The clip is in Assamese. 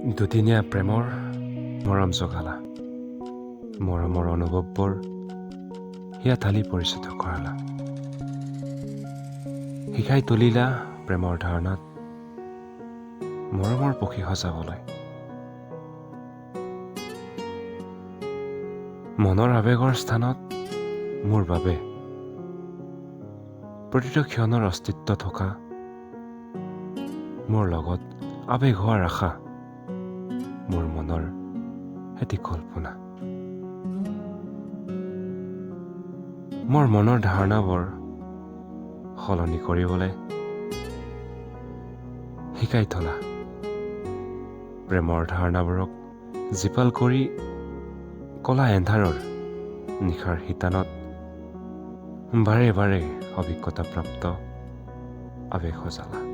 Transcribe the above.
দুদিনীয়া প্ৰেমৰ মৰম জগালা, মৰমৰ অনুভৱবোৰ হিয়া থালি পৰিচিত কৰালা, শিকাই তুলিলা প্ৰেমৰ ধাৰণাত মৰমৰ পক্ষী সজাবলৈ। মনৰ আৱেগৰ স্থানত মোৰ বাবে প্ৰতিটো ক্ষণৰ অস্তিত্ব থকা, মোৰ লগত আৱেগ হোৱাৰ আশা, মোৰ মনৰ এটি কল্পনা। মোৰ মনৰ ধাৰণাবোৰ সলনি কৰিবলৈ শিকাই থলা, প্ৰেমৰ ধাৰণাবোৰক জীপাল কৰি কলা এন্ধাৰৰ নিশাৰ শিতানত বাৰে বাৰে অভিজ্ঞতাপ্ৰাপ্ত আৱেগ সজালা।